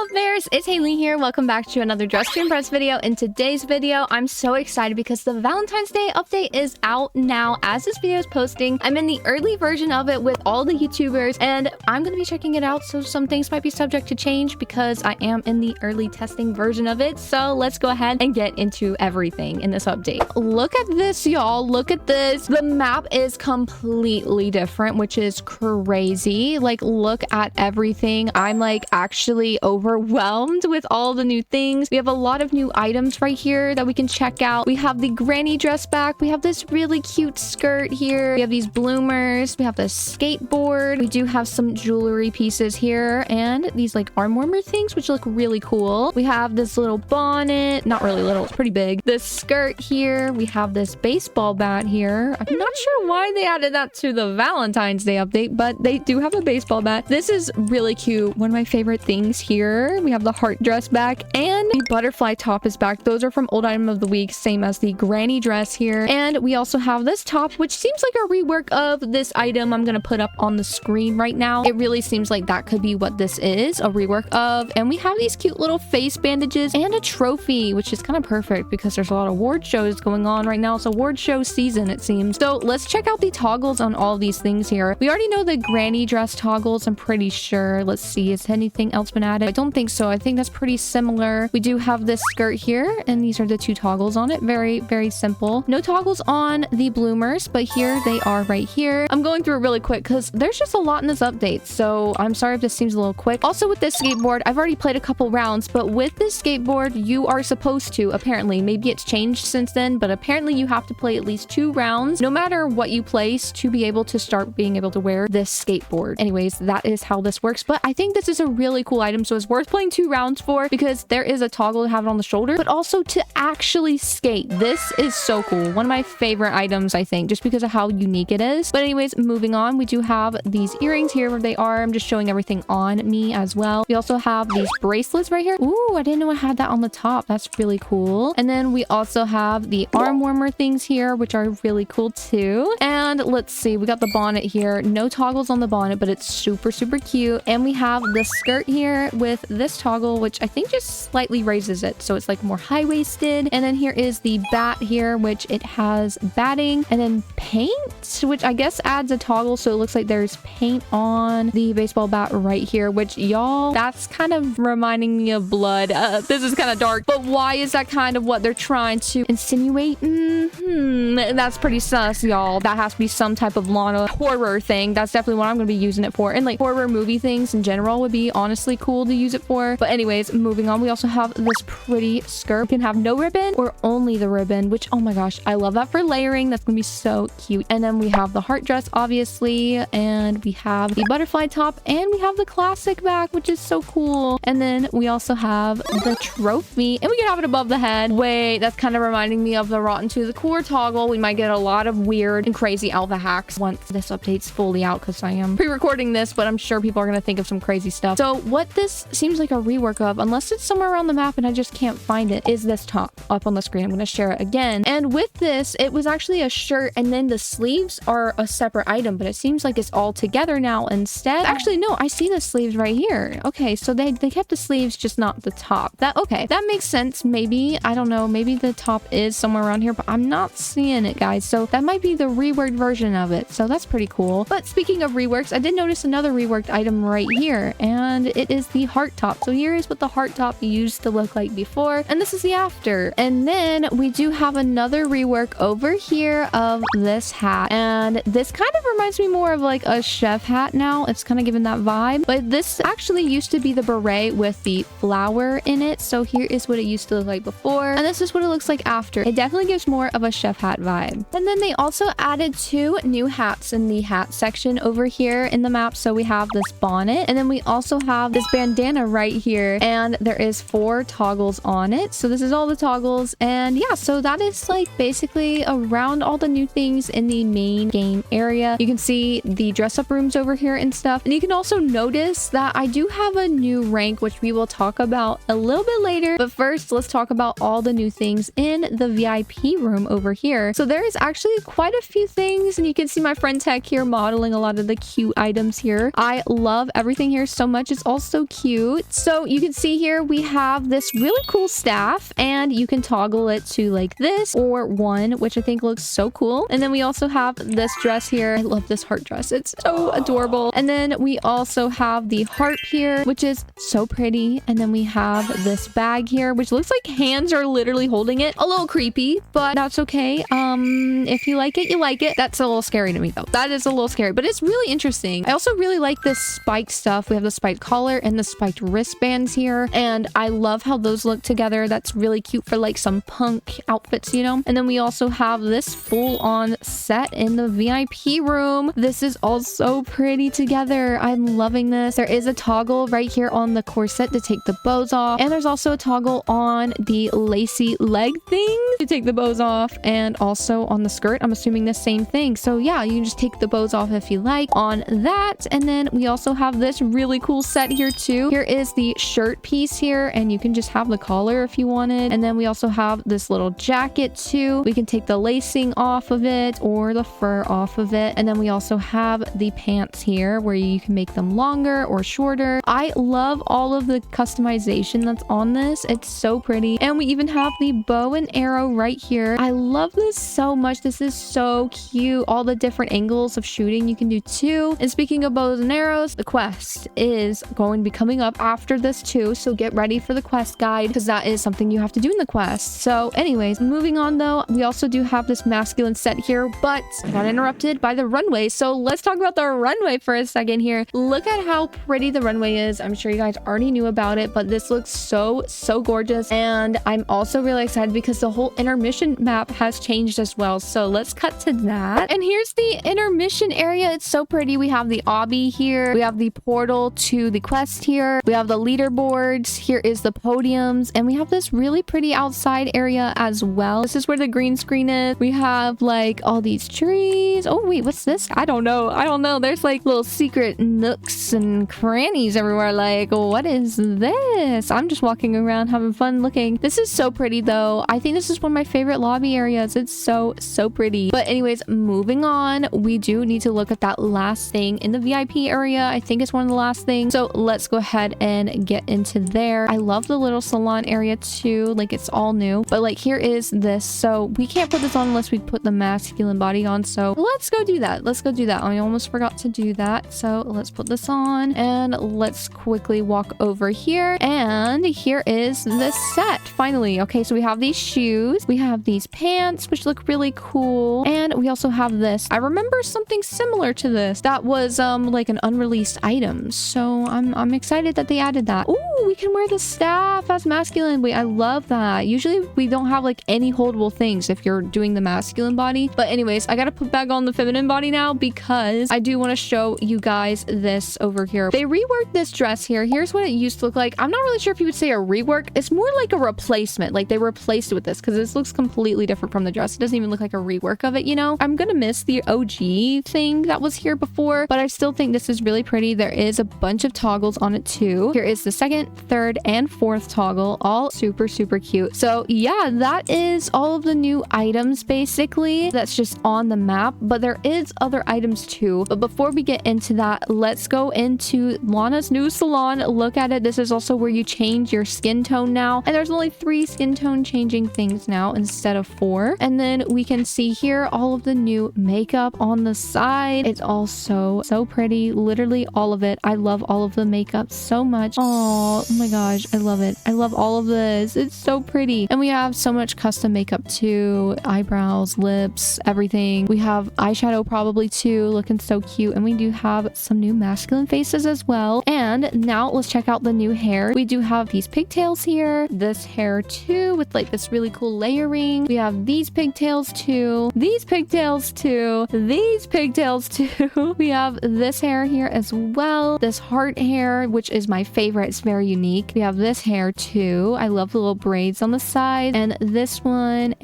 up, bears? It's Haley here. Welcome back to another Dress to Impress video. In today's video, I'm so excited because the Valentine's Day update is out now as this video is posting. I'm in the early version of it with all the YouTubers, and I'm going to be checking it out, so some things might be subject to change because I am in the early testing version of it. So let's go ahead and get into everything in this update. Look at this, y'all. Look at this. The map is completely different, which is crazy. Like, look at everything. I'm like actually overwhelmed with all the new things. We have a lot of new items right here that we can check out. We have the granny dress back. We have this really cute skirt here. We have these bloomers. We have the skateboard. We do have some jewelry pieces here and these like arm warmer things, which look really cool. We have this little bonnet. Not really little, it's pretty big. This skirt here. We have this baseball bat here. I'm not sure why they added that to the Valentine's Day update, but they do have a baseball bat. This is really cute. One of my favorite things here. We have the heart dress back and the butterfly top is back. Those are from old item of the week, same as the granny dress here. And we also have this top, which seems like a rework of this item I'm gonna put up on the screen right now. It really seems like that could be what this is, a rework of. And we have these cute little face bandages and a trophy, which is kind of perfect because there's a lot of award shows going on right now. It's award show season, it seems. So let's check out the toggles on all these things here. We already know the granny dress toggles, I'm pretty sure. Let's see, has anything else been added? I don't think so. I think that's pretty similar. We do have this skirt here, and these are the two toggles on it. Very, very simple. No toggles on the bloomers, but here they are right here. I'm going through it really quick because there's just a lot in this update, so I'm sorry if this seems a little quick. Also with this skateboard, I've already played a couple rounds, but with this skateboard, you are supposed to, apparently, maybe it's changed since then, but apparently you have to play at least 2 rounds, no matter what you place, to be able to start being able to wear this skateboard. Anyways, that is how this works, but I think this is a really cool item, so it's worth playing 2 rounds for because there is a toggle to have it on the shoulder, but also to actually skate. This is so cool. One of my favorite items, I think, just because of how unique it is. But anyways, moving on, we do have these earrings here where they are. I'm just showing everything on me as well. We also have these bracelets right here. Ooh, I didn't know I had that on the top. That's really cool. And then we also have the arm warmer things here, which are really cool too. And let's see, we got the bonnet here. No toggles on the bonnet, but it's super, super cute. And we have the skirt here with this toggle, which I think just slightly raises it. So it's like more high-waisted. And then here is the bat here, which it has batting and then paint, which I guess adds a toggle. So it looks like there's paint on the baseball bat right here, which y'all, that's kind of reminding me of blood. This is kind of dark, but why is that kind of what they're trying to insinuate? That's pretty sus, y'all. That has to be some type of horror thing. That's definitely what I'm going to be using it for. And like horror movie things in general would be honestly cool to use it for. But anyways, moving on, we also have this pretty skirt. You can have no ribbon or only the ribbon, which, oh my gosh, I love that for layering. That's going to be so cute. And then we have the heart dress, obviously, and we have the butterfly top, and we have the classic back, which is so cool. And then we also have the trophy, and we can have it above the head. Wait, that's kind of reminding me of the Rotten to the Core toggle. We might get a lot of weird and crazy outfit hacks once this update's fully out, because I am pre-recording this, but I'm sure people are going to think of some crazy stuff. So what this seems like a rework of, unless it's somewhere around the map and I just can't find it, is this top up on the screen. I'm going to share it again. And with this, it was actually a shirt, and then the sleeves are a separate item, but it seems like it's all together now instead. Actually, no, I see the sleeves right here. Okay, so they kept the sleeves, just not the top. Okay, that makes sense. Maybe, I don't know, maybe the top is somewhere around here, but I'm not seeing it, guys. So that might be the reworked version of it. So that's pretty cool. But speaking of reworks, I did notice another reworked item right here, and it is the heart top. So here is what the heart top used to look like before, and this is the after. And then we do have another rework over here of this hat, and this kind of reminds me more of like a chef hat now. It's kind of giving that vibe, but this actually used to be the beret with the flower in it. So here is what it used to look like before, and this is what it looks like after. It definitely gives more of a chef hat vibe. And then they also added 2 new hats in the hat section over here in the map. So we have this bonnet, and then we also have this bandana right here, and there is 4 toggles on it. So this is all the toggles, and yeah, so that is like basically around all the new things in the main game area. You can see the dress up rooms over here and stuff, and you can also notice that I do have a new rank, which we will talk about a little bit later. But first, let's talk about all the new things in the VIP room over here. So there is actually quite a few things, and you can see my friend Tech here modeling a lot of the cute items here. I love everything here so much. It's all so cute. So So you can see here we have this really cool staff, and you can toggle it to like this or one, which I think looks so cool. And then we also have this dress here. I love this heart dress. It's so adorable. And then we also have the heart here, which is so pretty. And then we have this bag here, which looks like hands are literally holding it. A little creepy, but that's okay. If you like it, you like it. That's a little scary to me though. That is a little scary, but it's really interesting. I also really like this spike stuff. We have the spiked collar and the spiked wristbands here, and I love how those look together. That's really cute for like some punk outfits, you know. And then we also have this full-on set in the VIP room. This is all so pretty together. I'm loving this. There is a toggle right here on the corset to take the bows off, and there's also a toggle on the lacy leg thing to take the bows off, and also on the skirt I'm assuming the same thing. So yeah, you can just take the bows off if you like on that. And then we also have this really cool set here too. Here is the shirt piece here, and you can just have the collar if you wanted. And then we also have this little jacket too. We can take the lacing off of it or the fur off of it. And then we also have the pants here where you can make them longer or shorter. I love all of the customization that's on this. It's so pretty. And we even have the bow and arrow right here. I love this so much. This is so cute. All the different angles of shooting you can do too. And speaking of bows and arrows, the quest is going to be coming up after this too. So get ready for the quest guide, because that is something you have to do in the quest. So anyways, moving on though, we also do have this masculine set here, but I got interrupted by the runway. So let's talk about the runway for a second here. Look at how pretty the runway is. I'm sure you guys already knew about it, but this looks so gorgeous. And I'm also really excited because the whole intermission map has changed as well. So let's cut to that. And here's the intermission area. It's so pretty. We have the Obby here. We have the portal to the quest here. We have the leaderboards. Here is the podiums, and we have this really pretty outside area as well. This is where the green screen is. We have like all these trees. Oh wait, what's this? I don't know. There's like little secret nooks and crannies everywhere. Like, what is this? I'm just walking around having fun looking. This is so pretty though. I think this is one of my favorite lobby areas. It's so pretty. But anyways, moving on, we do need to look at that last thing in the VIP area. I think it's one of the last things. So let's go ahead and get into there. I love the little salon area too. Like, it's all new. But like, here is this. So we can't put this on unless we put the masculine body on. So let's go do that. I almost forgot to do that. So let's put this on and let's quickly walk over here. And here is the set finally. Okay, so we have these shoes. We have these pants, which look really cool. And we also have this. I remember something similar to this that was like an unreleased item. So I'm excited that they added that. Ooh, we can wear the staff as masculine. Wait, I love that. Usually we don't have like any holdable things if you're doing the masculine body. But anyways, I gotta put back on the feminine body now because I do want to show you guys this over here. They reworked this dress here. Here's what it used to look like. I'm not really sure if you would say a rework. It's more like a replacement. Like, they replaced it with this because this looks completely different from the dress. It doesn't even look like a rework of it, you know? I'm gonna miss the OG thing that was here before, but I still think this is really pretty. There is a bunch of toggles on it too. Here is the second, third, and fourth toggle, all super cute. So yeah, that is all of the new items basically that's just on the map, but there is other items too. But before we get into that, let's go into Lana's new salon. Look at it. This is also where you change your skin tone now, and there's only 3 skin tone changing things now instead of 4. And then we can see here all of the new makeup on the side. It's all so pretty, literally all of it. I love all of the makeup so much. Oh my gosh, I love it. I love all of this. It's so pretty. And we have so much custom makeup too. Eyebrows, lips, everything. We have eyeshadow probably too, looking so cute. And we do have some new masculine faces as well. And now let's check out the new hair. We do have these pigtails here, this hair too with like this really cool layering. We have these pigtails too, these pigtails too, these pigtails too. We have this hair here as well, this heart hair, which is my favorite. It's very unique. We have this hair too. I love the little braids on the side, and this one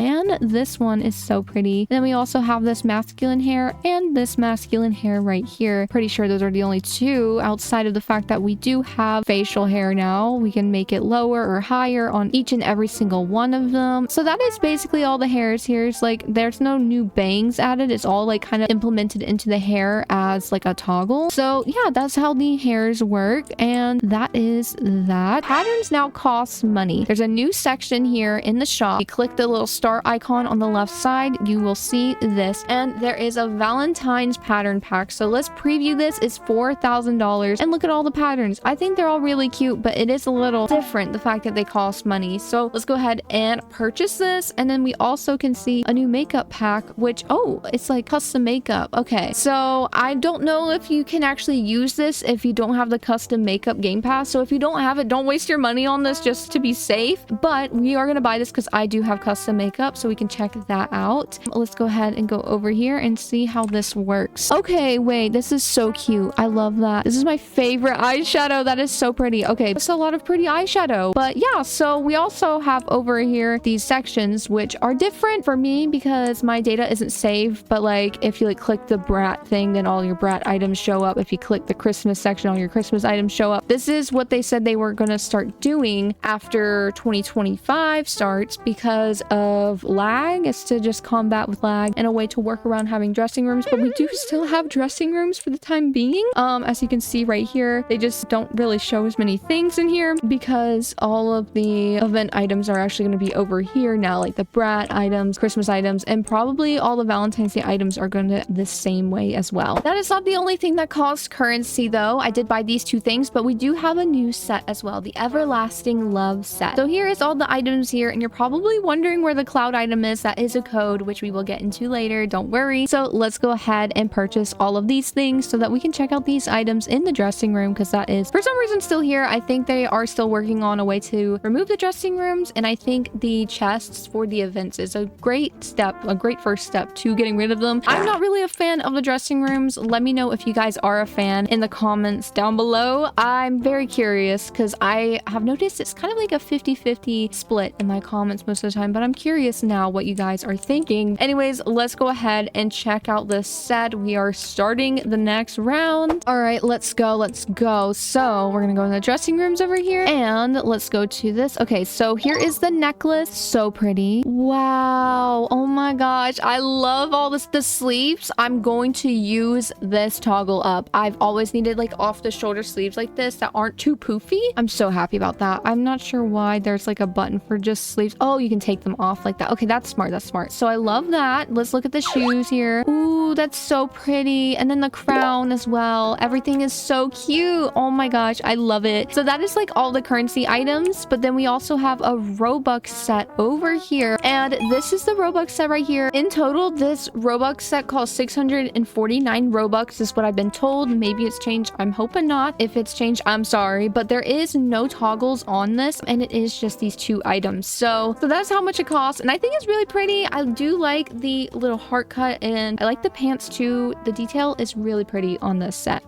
is so pretty. And then we also have this masculine hair and this masculine hair right here. Pretty sure those are the only 2 outside of the fact that we do have facial hair now. We can make it lower or higher on each and every single one of them. So that is basically all the hairs here. It's like there's no new bangs added. It's all like kind of implemented into the hair as like a toggle. So yeah, that's how the hairs work, and that that is that. Patterns now cost money. There's a new section here in the shop. You click the little star icon on the left side, you will see this, and there is a Valentine's pattern pack. So let's preview this. It's $4,000, and look at all the patterns. I think they're all really cute, but it is a little different, the fact that they cost money. So let's go ahead and purchase this. And then we also can see a new makeup pack, which, oh, it's like custom makeup. Okay, so I don't know if you can actually use this if you don't have the custom makeup game pass. So if you don't have it, don't waste your money on this just to be safe. But we are going to buy this because I do have custom makeup, so we can check that out. Let's go ahead and go over here and see how this works. Okay, wait, this is so cute. I love that. This is my favorite eyeshadow. That is so pretty. Okay, that's a lot of pretty eyeshadow. But yeah, so we also have over here these sections, which are different for me because my data isn't saved. But like, if you like click the brat thing, then all your brat items show up. If you click the Christmas section, all your Christmas items show up. This is what they said they were going to start doing after 2025 starts because of lag. It's to just combat with lag and a way to work around having dressing rooms. But we do still have dressing rooms for the time being. As you can see right here, they just don't really show as many things in here because all of the event items are actually going to be over here now, like the brat items, Christmas items, and probably all the Valentine's Day items are going to the same way as well. That is not the only thing that costs currency though. I did buy these two things, but we do have a new set as well, the Everlasting Love set. So here is all the items here, and you're probably wondering where the cloud item is. That is a code, which we will get into later. Don't worry. So let's go ahead and purchase all of these things so that we can check out these items in the dressing room, because that is for some reason still here. I think they are still working on a way to remove the dressing rooms, and I think the chests for the events is a great step, a great first step to getting rid of them. I'm not really a fan of the dressing rooms. Let me know if you guys are a fan in the comments down below. I'm very curious because I have noticed it's kind of like a 50-50 split in my comments most of the time, but I'm curious now what you guys are thinking. Anyways, let's go ahead and check out this set. We are starting the next round. All right, let's go. Let's go. So we're gonna go in the dressing rooms over here, and let's go to this. Okay, so here is the necklace. So pretty. Wow. Oh my gosh, I love all this. The sleeves, I'm going to use this toggle up. I've always needed like off the shoulder sleeves like this that aren't too poofy. I'm so happy about that. I'm not sure why there's like a button for just sleeves. Oh, you can take them off like that. Okay, that's smart. That's smart. So I love that. Let's look at the shoes here. Ooh, that's so pretty. And then the crown as well. Everything is so cute. Oh my gosh, I love it. So that is like all the currency items, but then we also have a Robux set over here, and this is the Robux set right here. In total, this Robux set costs 649 Robux is what I've been told. Maybe it's changed. I'm hoping not. If it's changed, I'm sorry, but there is no toggles on this, and it is just these two items. So that's how much it costs, and I think it's really pretty. I do like the little heart cut, and I like the pants too. The detail is really pretty on this set.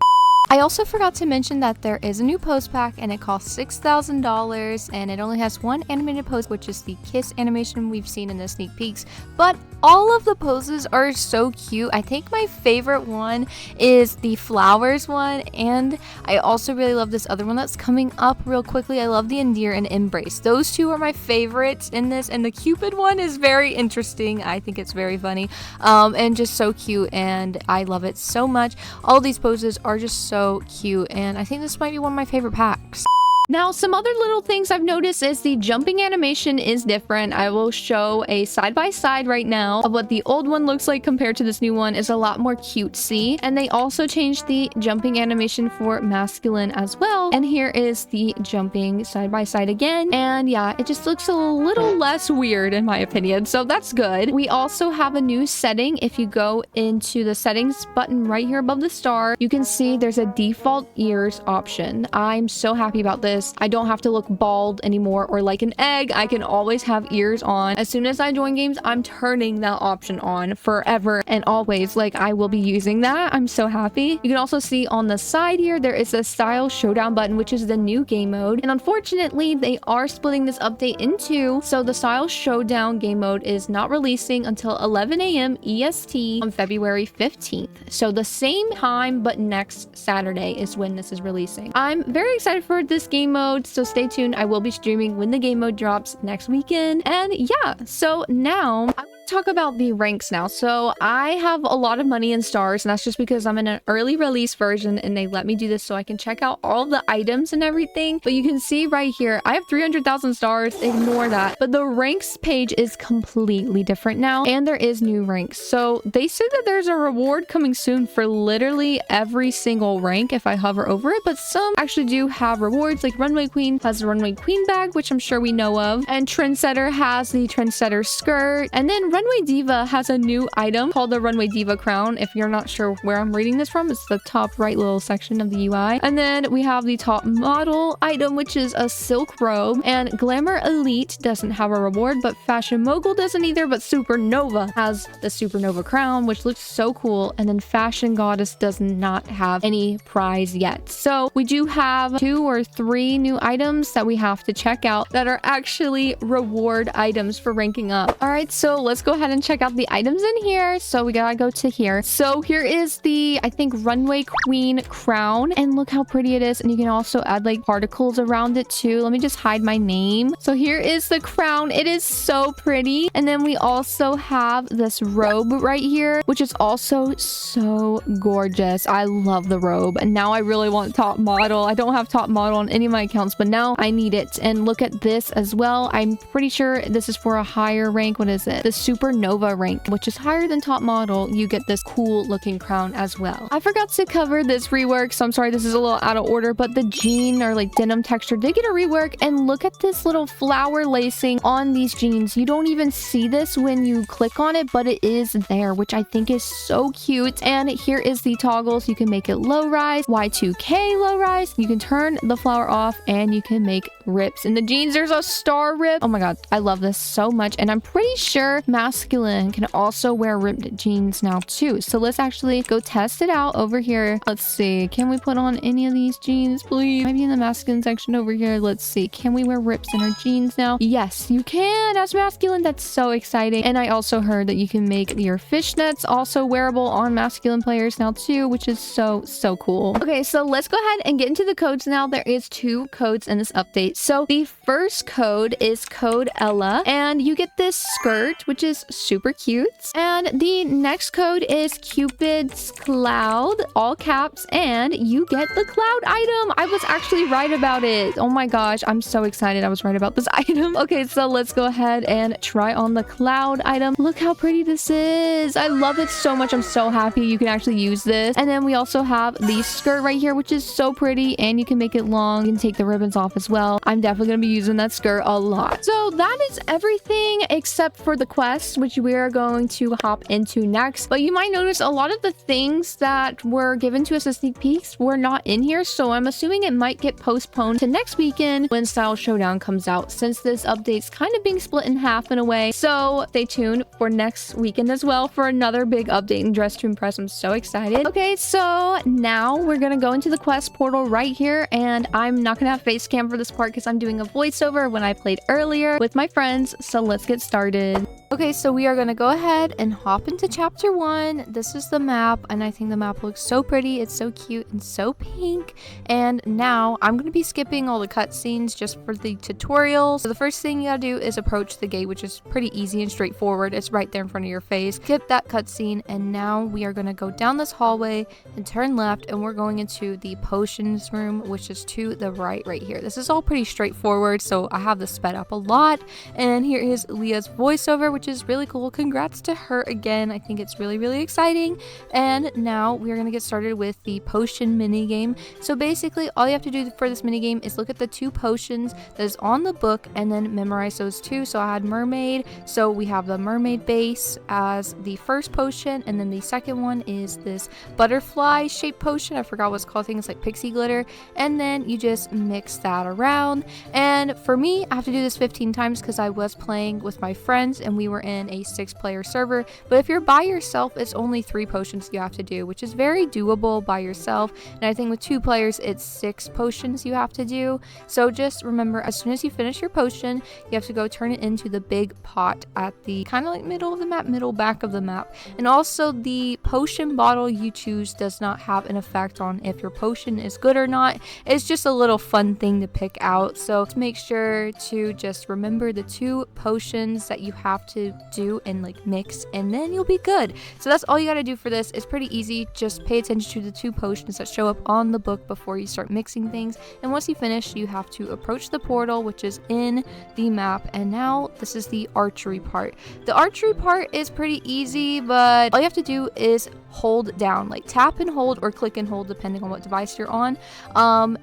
I also forgot to mention that there is a new pose pack, and it costs $6,000, and it only has one animated pose, which is the kiss animation we've seen in the sneak peeks, but all of the poses are so cute. I think my favorite one is the flowers one, and I also really love this other one that's coming up real quickly. I love the endear and embrace. Those two are my favorites in this, and the Cupid one is very interesting. I think it's very funny and just so cute, and I love it so much. All these poses are just so cute, and I think this might be one of my favorite packs. Now, some other little things I've noticed is the jumping animation is different. I will show a side-by-side right now of what the old one looks like compared to this new one. Is a lot more cutesy. And they also changed the jumping animation for masculine as well. And here is the jumping side-by-side again. And yeah, it just looks a little less weird in my opinion. So that's good. We also have a new setting. If you go into the settings button right here above the star, you can see there's a default ears option. I'm so happy about this. I don't have to look bald anymore or like an egg. I can always have ears on. As soon as I join games, I'm turning that option on forever and always. Like, I will be using that. I'm so happy. You can also see on the side here, there is a style showdown button, which is the new game mode. And unfortunately, they are splitting this update in two. So the style showdown game mode is not releasing until 11 a.m. EST on February 15th. So the same time, but next Saturday is when this is releasing. I'm very excited for this game mode, so stay tuned. I will be streaming when the game mode drops next weekend. And yeah, so now I want to Talk about the ranks now. So I have a lot of money in stars, and that's just because I'm in an early release version and they let me do this so I can check out all the items and everything. But you can see right here, I have 300,000 stars. Ignore that. But the ranks page is completely different now, and there is new ranks. So they said that there's a reward coming soon for literally every single rank if I hover over it, but some actually do have rewards. Like Runway Queen has the Runway Queen bag, which I'm sure we know of, and Trendsetter has the Trendsetter skirt, and then Runway Diva has a new item called the Runway Diva crown. If you're not sure where I'm reading this from, it's the top right little section of the UI. And then we have the top model item, which is a silk robe, and Glamour Elite doesn't have a reward, but Fashion Mogul doesn't either, but Supernova has the Supernova crown, which looks so cool. And then Fashion Goddess does not have any prize yet. So we do have 2 or 3 new items that we have to check out that are actually reward items for ranking up. All right, so let's go ahead and check out the items in here. So we gotta go to here. So here is the, I think, Runway Queen crown, and look how pretty it is. And you can also add like particles around it too. Let me just hide my name. So here is the crown. It is so pretty. And then we also have this robe right here, which is also so gorgeous. I love the robe, and now I really want top model. I don't have top model on any of my accounts, but now I need it. And look at this as well. I'm pretty sure this is for a higher rank. What is it? The Supernova rank, which is higher than top model. You get this cool looking crown as well. I forgot to cover this rework, so I'm sorry this is a little out of order, but the jean or like denim texture did get a rework. And look at this little flower lacing on these jeans. You don't even see this when you click on it, but it is there, which I think is so cute. And here is the toggles. You can make it low rise, Y2K low rise. You can turn the flower off, and you can make rips in the jeans. There's a star rip. Oh my god, I love this so much. And I'm pretty sure masculine can also wear ripped jeans now too. So let's actually go test it out over here. Let's see, can we put on any of these jeans, please? Maybe in the masculine section over here. Let's see, can we wear rips in our jeans now? Yes, you can as masculine. That's so exciting. And I also heard that you can make your fishnets also wearable on masculine players now too, which is so cool. Okay, so let's go ahead and get into the codes now. There is 2 codes in this update. So the first code is code Ella, and you get this skirt, which is super cute. And the next code is Cupid's Cloud, all caps, and you get the cloud item. I was actually right about it. Oh my gosh, I'm so excited I was right about this item. Okay, so let's go ahead and try on the cloud item. Look how pretty this is. I love it so much. I'm so happy you can actually use this. And then we also have the skirt right here, which is so pretty, and you can make it long. You can take the ribbons off as well. I'm definitely gonna be using that skirt a lot. So that is everything except for the quest, which we are going to hop into next. But you might notice a lot of the things that were given to us as sneak peeks were not in here, so I'm assuming it might get postponed to next weekend when Style Showdown comes out, since this update's kind of being split in half in a way. So stay tuned for next weekend as well for another big update in Dress to Impress. I'm so excited. Okay, so now we're gonna go into the quest portal right here, and I'm not gonna have face cam for this part because I'm doing a voiceover when I played earlier with my friends. So let's get started. Okay, so we are gonna go ahead and hop into chapter 1. This is the map, and I think the map looks so pretty. It's so cute and so pink. And now I'm gonna be skipping all the cutscenes just for the tutorial. So the first thing you gotta do is approach the gate, which is pretty easy and straightforward. It's right there in front of your face. Skip that cutscene, and now we are gonna go down this hallway and turn left, and we're going into the potions room, which is to the right here. This is all pretty straightforward, so I have this sped up a lot. And here is Leah's voiceover, which is really cool. Congrats to her again. I think it's really exciting. And now we're gonna get started with the potion mini game. So basically all you have to do for this mini game is look at the 2 potions that is on the book and then memorize those 2. So I had mermaid, so we have the mermaid base as the first potion, and then the second one is this butterfly shaped potion. I forgot what it's called. I think it's like pixie glitter. And then you just mix that around. And for me, I have to do this 15 times because I was playing with my friends and we were in a 6-player server. But if you're by yourself, it's only 3 potions you have to do, which is very doable by yourself. And I think with 2 players, it's 6 potions you have to do. So just remember, as soon as you finish your potion, you have to go turn it into the big pot at the kind of like middle of the map, middle back of the map. And also the potion bottle you choose does not have an effect on if your potion is good or not. It's just a little fun thing to pick out. So make sure to just remember the 2 potions that you have to to do and like mix, and then you'll be good. So that's all you got to do for this. It's pretty easy. Just pay attention to the 2 potions that show up on the book before you start mixing things, and once you finish, you have to approach the portal, which is in the map. And now this is the archery part. The archery part is pretty easy, but all you have to do is hold down, like tap and hold or click and hold depending on what device you're on,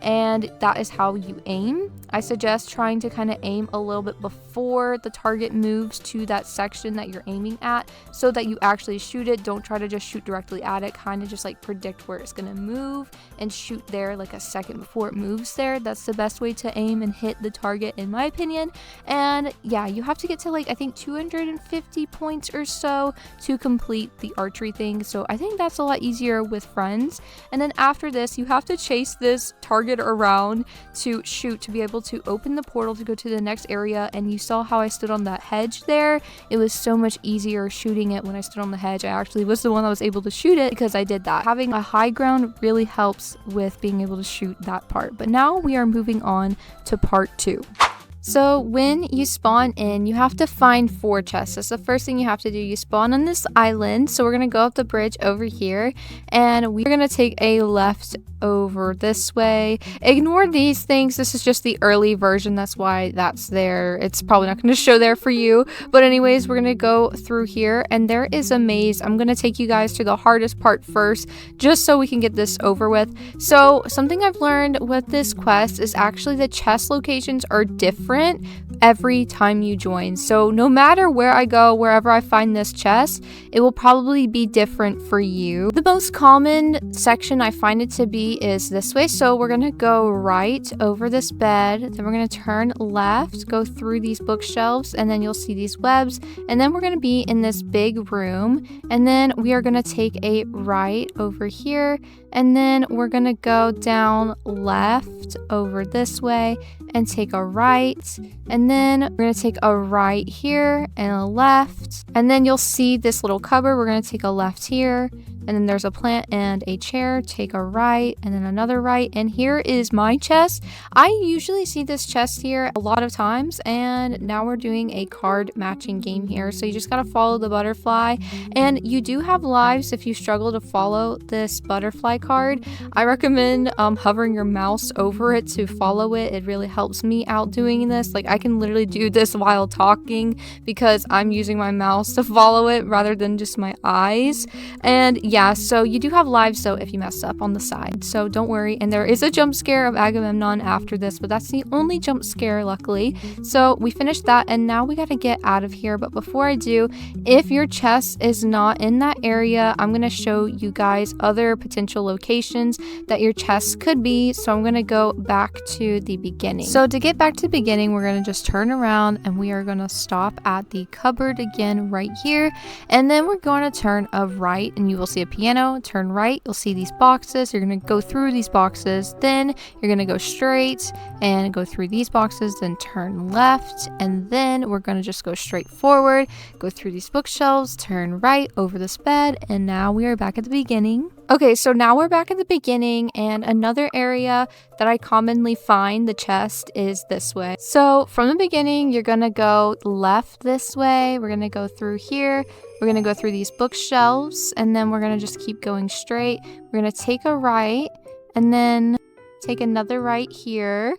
and that is how you aim. I suggest trying to kind of aim a little bit before the target moves to that section that you're aiming at, so that you actually shoot it. Don't try to just shoot directly at it, kind of just like predict where it's going to move and shoot there like a second before it moves there. That's the best way to aim and hit the target in my opinion. And yeah, you have to get to like I think 250 points or so to complete the archery thing, so I think that's a lot easier with friends. And then after this, you have to chase this target around to shoot to be able to open the portal to go to the next area. And you saw how I stood on that hedge there. It was so much easier shooting it when I stood on the hedge. I actually was the one that was able to shoot it because I did that. Having a high ground really helps with being able to shoot that part. But now we are moving on to part 2. So when you spawn in, you have to find 4 chests. That's the first thing you have to do. You spawn on this island. So we're going to go up the bridge over here, and we're going to take a left over this way. Ignore these things. This is just the early version. That's why that's there. It's probably not going to show there for you. But anyways, we're going to go through here, and there is a maze. I'm going to take you guys to the hardest part first, just so we can get this over with. So something I've learned with this quest is actually the chest locations are different every time you join. So no matter where I go, wherever I find this chest, it will probably be different for you. The most common section I find it to be is this way. So we're gonna go right over this bed, then we're gonna turn left, go through these bookshelves, and then you'll see these webs, and then we're gonna be in this big room, and then we are gonna take a right over here, and then we're gonna go down left over this way and take a right, and then we're gonna take a right here and a left, and then you'll see this little cupboard. We're gonna take a left here, and then there's a plant and a chair. Take a right and then another right, and here is my chest. I usually see this chest here a lot of times, and now we're doing a card matching game here, so you just gotta follow the butterfly, and you do have lives if you struggle to follow this butterfly card. I recommend hovering your mouse over it to follow it. It really helps me out doing this. Like I can literally do this while talking because I'm using my mouse to follow it rather than just my eyes. And yeah, so you do have lives though if you mess up on the side, so don't worry. And there is a jump scare of Agamemnon after this, but that's the only jump scare luckily. So we finished that, and now we got to get out of here. But before I do, if your chest is not in that area, I'm going to show you guys other potential locations that your chest could be. So I'm going to go back to the beginning. So to get back to the beginning, we're going to just turn around, and we are going to stop at the cupboard again right here, and then we're going to turn a right, and you will see a piano. Turn right, you'll see these boxes. You're going to go through these boxes, then you're going to go straight and go through these boxes, then turn left, and then we're going to just go straight forward, go through these bookshelves, turn right over this bed, and now we are back at the beginning. Okay, so now we're back at the beginning, and another area that I commonly find the chest is this way. So from the beginning, you're gonna go left this way. We're gonna go through here. We're gonna go through these bookshelves, and then we're gonna just keep going straight. We're gonna take a right, and then take another right here,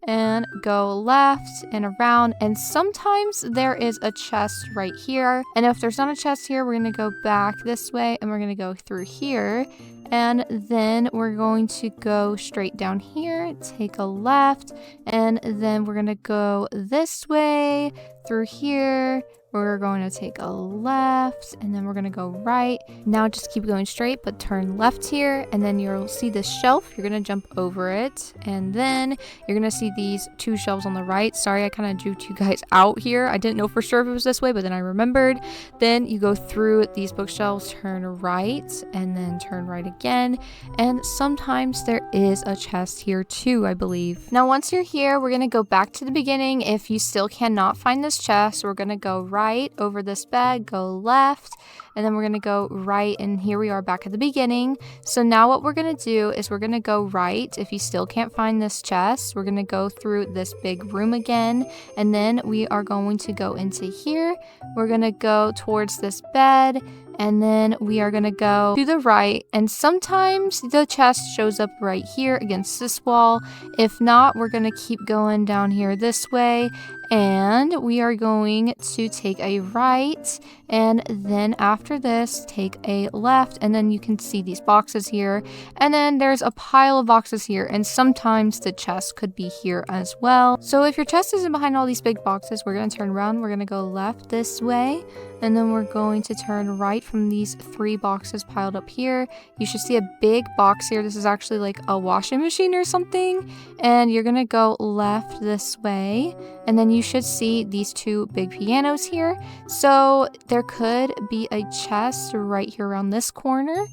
and go left and around, and sometimes there is a chest right here, and if there's not a chest here, we're gonna go back this way, and we're gonna go through here, and then we're going to go straight down here, take a left, and then we're gonna go this way through here. We're going to take a left, and then we're going to go right. Now just keep going straight, but turn left here, and then you'll see this shelf. You're going to jump over it, and then you're going to see these 2 shelves on the right. Sorry, I kind of juked you guys out here. I didn't know for sure if it was this way, but then I remembered. Then you go through these bookshelves, turn right, and then turn right again. And sometimes there is a chest here too, I believe. Now once you're here, we're going to go back to the beginning. If you still cannot find this chest, we're going to go right right over this bed, go left, and then we're going to go right, and here we are back at the beginning. So now what we're going to do is we're going to go right. If you still can't find this chest, we're going to go through this big room again, and then we are going to go into here. We're going to go towards this bed, and then we are going to go to the right, and sometimes the chest shows up right here against this wall. If not, we're going to keep going down here this way, and we are going to take a right, and then after this take a left, and then you can see these boxes here, and then there's a pile of boxes here, and sometimes the chest could be here as well. So if your chest isn't behind all these big boxes, we're going to turn around, we're going to go left this way, and then we're going to turn right from these 3 boxes piled up here. You should see a big box here. This is actually like a washing machine or something, and you're going to go left this way, and then you should see these 2 big pianos here. So there could be a chest right here around this corner,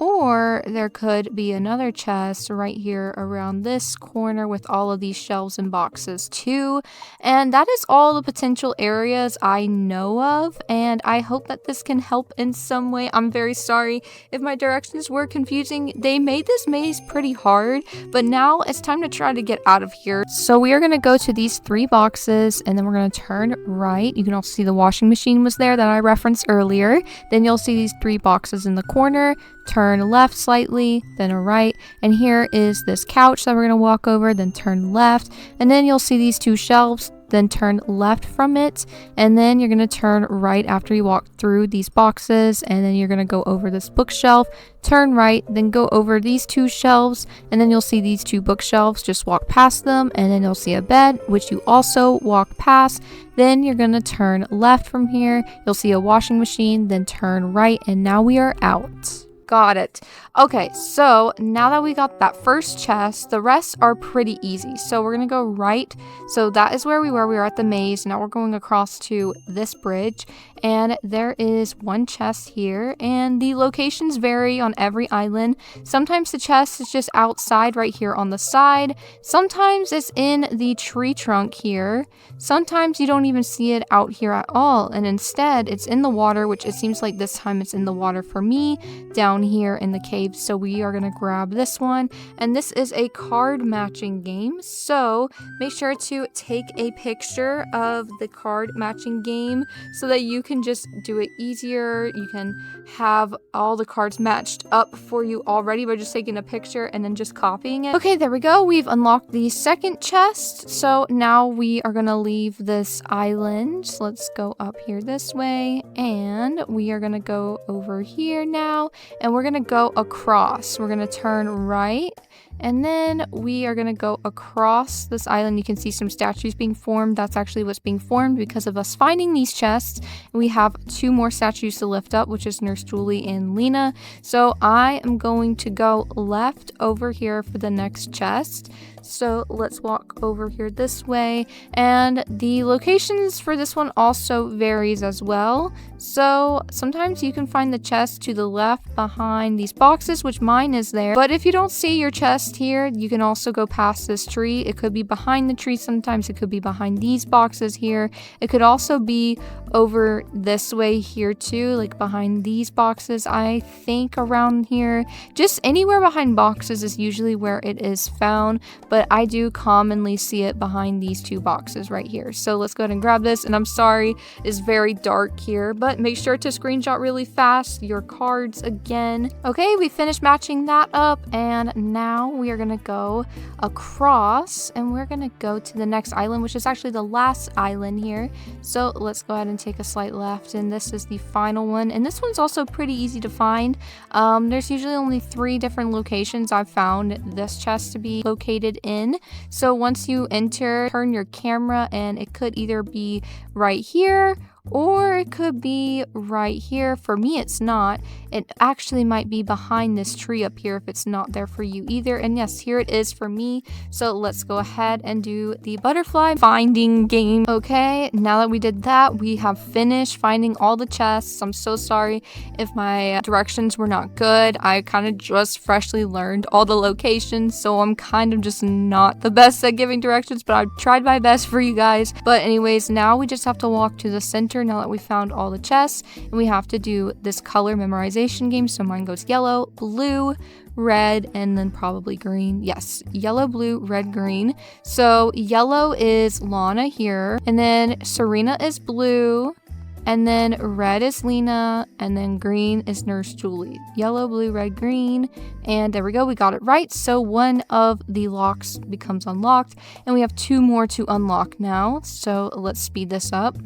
or there could be another chest right here around this corner with all of these shelves and boxes too. And that is all the potential areas I know of, and I hope that this can help in some way. I'm very sorry if my directions were confusing. They made this maze pretty hard, but now it's time to try to get out of here. So we are going to go to these 3 boxes, and then we're going to turn right. You can also see the washing machine was there that I referenced earlier. Then you'll see these 3 boxes in the corner. Turn left slightly, then a right, and here is this couch that we're going to walk over, then turn left, and then you'll see these 2 shelves, then turn left from it, and then you're going to turn right after you walk through these boxes, and then you're going to go over this bookshelf, turn right, then go over these 2 shelves, and then you'll see these 2 bookshelves. Just walk past them, and then you'll see a bed, which you also walk past. Then you're going to turn left from here, you'll see a washing machine, then turn right, and now we are out. Got it. Okay, so now that we got that first chest, the rest are pretty easy. So we're gonna go right. So that is where we were. We were at the maze. Now we're going across to this bridge, and there is 1 chest here, and the locations vary on every island. Sometimes the chest is just outside right here on the side. Sometimes it's in the tree trunk here. Sometimes you don't even see it out here at all, and instead it's in the water, which it seems like this time it's in the water for me, down here in the cave. So we are gonna grab this one, and this is a card matching game. So make sure to take a picture of the card matching game so that you can just do it easier. You can have all the cards matched up for you already by just taking a picture and then just copying it. Okay, there we go. We've unlocked the second chest. So now we are gonna leave this island. So let's go up here this way, and we are gonna go over here now, and we're gonna go across. We're gonna turn right, and then we are gonna go across this island. You can see some statues being formed. That's actually what's being formed because of us finding these chests. We have 2 more statues to lift up, which is Nurse Julie and Lena. So I am going to go left over here for the next chest. So let's walk over here this way, and the locations for this one also varies as well. So sometimes you can find the chest to the left behind these boxes, which mine is there. But if you don't see your chest here, you can also go past this tree. It could be behind the tree. Sometimes it could be behind these boxes here. It could also be over this way here too, like behind these boxes. I think around here, just anywhere behind boxes is usually where it is found, but I do commonly see it behind these 2 boxes right here. So let's go ahead and grab this, and I'm sorry, it's very dark here, but make sure to screenshot really fast your cards again. Okay, we finished matching that up, and now we are gonna go across, and we're gonna go to the next island, which is actually the last island here. So let's go ahead and take a slight left, and this is the final one, and this one's also pretty easy to find. There's usually only 3 different locations I've found this chest to be located in. So once you enter, turn your camera, and it could either be right here or it could be right here. For me, it's not. It actually might be behind this tree up here if it's not there for you either. And yes, here it is for me. So let's go ahead and do the butterfly finding game. Okay, now that we did that, we have finished finding all the chests. I'm so sorry if my directions were not good. I kind of just freshly learned all the locations, so I'm kind of just not the best at giving directions, but I've tried my best for you guys. But anyways, now we just have to walk to the center character now that we found all the chests. And we have to do this color memorization game. So mine goes yellow, blue, red, and then probably green. Yes, yellow, blue, red, green. So yellow is Lana here, and then Serena is blue, and then red is Lena, and then green is Nurse Julie. Yellow, blue, red, green, and there we go, we got it right. So one of the locks becomes unlocked, and we have 2 more to unlock now. So let's speed this up.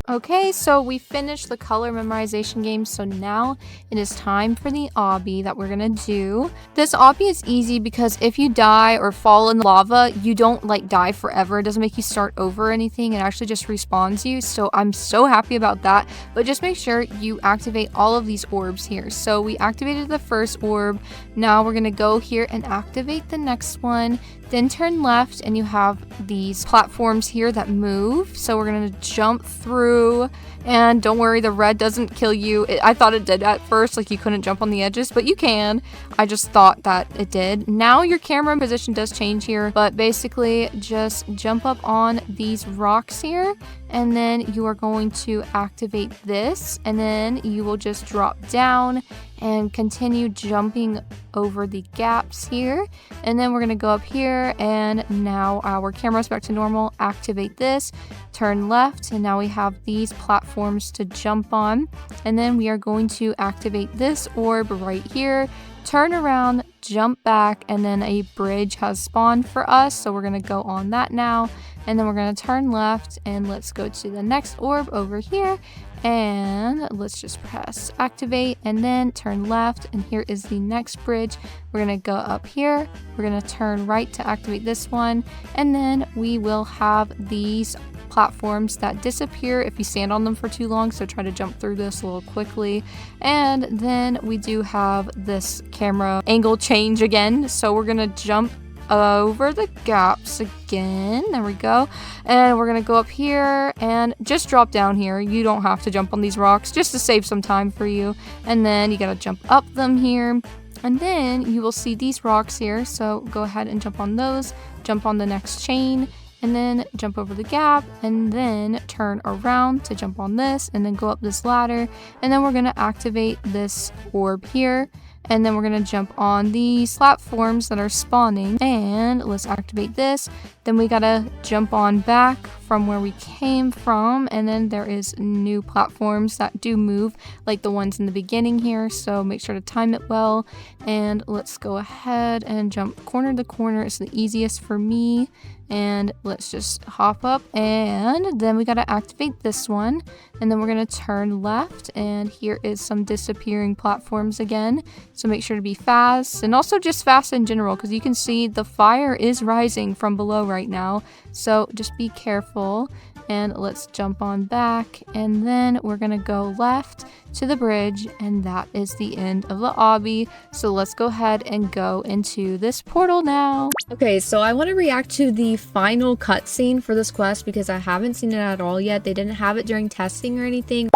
Okay, so we finished the color memorization game, so now it is time for the obby that we're gonna do. This obby is easy because if you die or fall in lava, you don't like die forever. It doesn't make you start over or anything. It actually just respawns you, so I'm so happy about that. But just make sure you activate all of these orbs here. So we activated the first orb. Now we're gonna go here and activate the next one. Then turn left and you have these platforms here that move. So we're gonna jump through, and don't worry, the red doesn't kill you. I thought it did at first, like you couldn't jump on the edges, but you can. I just thought that it did. Now your camera position does change here, but basically just jump up on these rocks here, and then you are going to activate this, and then you will just drop down and continue jumping over the gaps here. And then we're gonna go up here, and now our camera's back to normal. Activate this, turn left, and now we have these platforms to jump on. And then we are going to activate this orb right here, turn around, jump back, and then a bridge has spawned for us. So we're gonna go on that now. And then we're gonna turn left, and let's go to the next orb over here. And let's just press activate and then turn left, and here is the next bridge. We're gonna go up here, we're gonna turn right to activate this one, and then we will have these platforms that disappear if you stand on them for too long, so try to jump through this a little quickly. And then we do have this camera angle change again, so we're gonna jump over the gaps again. There we go. And we're gonna go up here and just drop down here. You don't have to jump on these rocks, just to save some time for you. And then you gotta jump up them here, and then you will see these rocks here, so go ahead and jump on those, jump on the next chain, and then jump over the gap, and then turn around to jump on this, and then go up this ladder. And then we're gonna activate this orb here, and then we're gonna jump on these platforms that are spawning, and let's activate this. Then we gotta jump on back from where we came from, and then there is new platforms that do move like the ones in the beginning here, so make sure to time it well. And let's go ahead and jump corner to corner. It's the easiest for me. And let's just hop up, and then we gotta activate this one, and then we're gonna turn left, and here is some disappearing platforms again, so make sure to be fast, and also just fast in general, because you can see the fire is rising from below right now, so just be careful. And let's jump on back, and then we're gonna go left to the bridge, and that is the end of the obby. So let's go ahead and go into this portal now. Okay, so I want to react to the final cutscene for this quest because I haven't seen it at all yet. They didn't have it during testing or anything.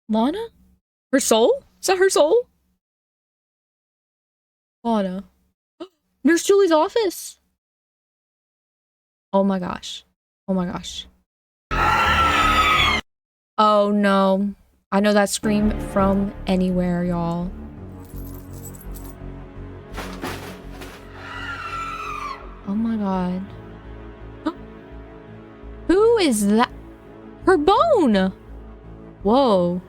Lana? Her soul? Is that her soul? Lana. Nurse Julie's office. Oh my gosh. Oh my gosh. Oh no. I know that scream from anywhere, y'all. Oh my god. Who is that? Her bone! Whoa.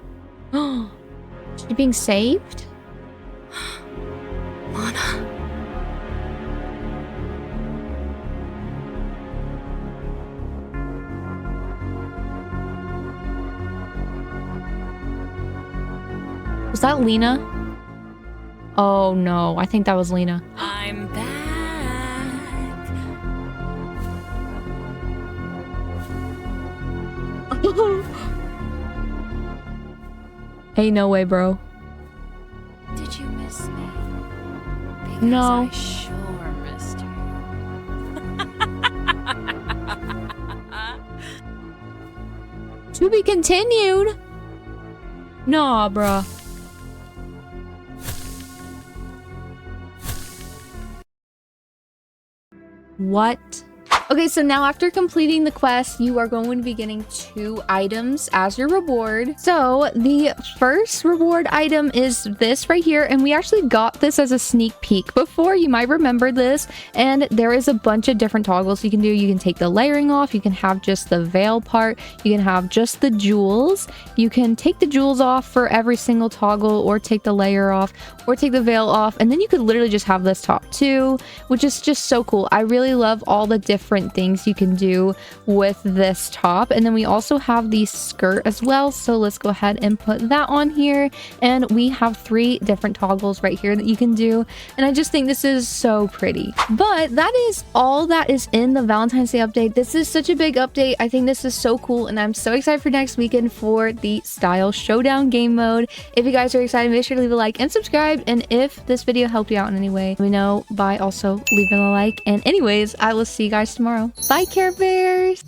She being saved? Lana. Was that Lena? Oh no, I think that was Lena. I'm back. Hey, no way, bro. Did you miss me? Because No. I sure missed you. To be continued. Nah, bruh. What? Okay, so now after completing the quest, you are going to be getting 2 items as your reward. So the first reward item is this right here, and we actually got this as a sneak peek before. You might remember this, and there is a bunch of different toggles you can do. You can take the layering off, you can have just the veil part, you can have just the jewels, you can take the jewels off for every single toggle, or take the layer off, or take the veil off, and then you could literally just have this top too, which is just so cool. I really love all the different things you can do with this top. And then we also have the skirt as well, so let's go ahead and put that on here, and we have 3 different toggles right here that you can do, and I just think this is so pretty. But that is all that is in the Valentine's Day update. This is such a big update. I think this is so cool, and I'm so excited for next weekend for the Style Showdown game mode. If you guys are excited, make sure to leave a like and subscribe, and if this video helped you out in any way, let me know by also leaving a like. And anyways, I will see you guys tomorrow. Bye, Care Bears!